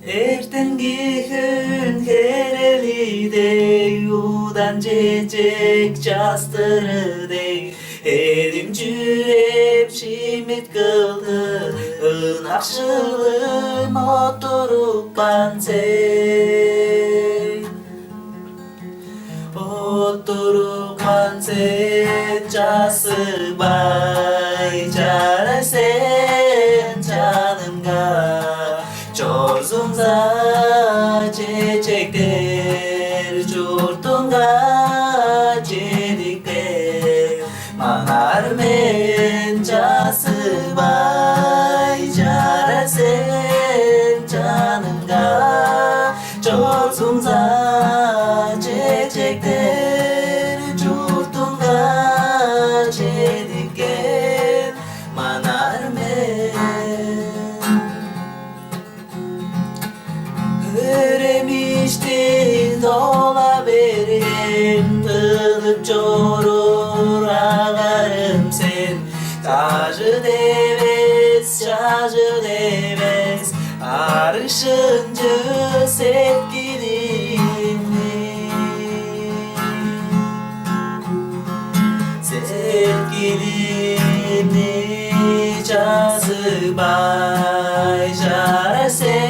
Ertengi gün kerelidey udan cecek jastırıdey edim jürep şimit kıldı ınakşılım oturup pansey oturup pansey jasıbay jaray sen canımga Çorzumda çiçekler, çurtumda çelikler Manar men casıbay, jarar sen canımga Çorzumda çiçekler, çurtumda çelikler Manar men Öremişti dola berim Tılıp çorur ağarım sen Tacı deves, şacı deves Arışıncı sevgilimni Sevgilimni cazıbay Jarar sen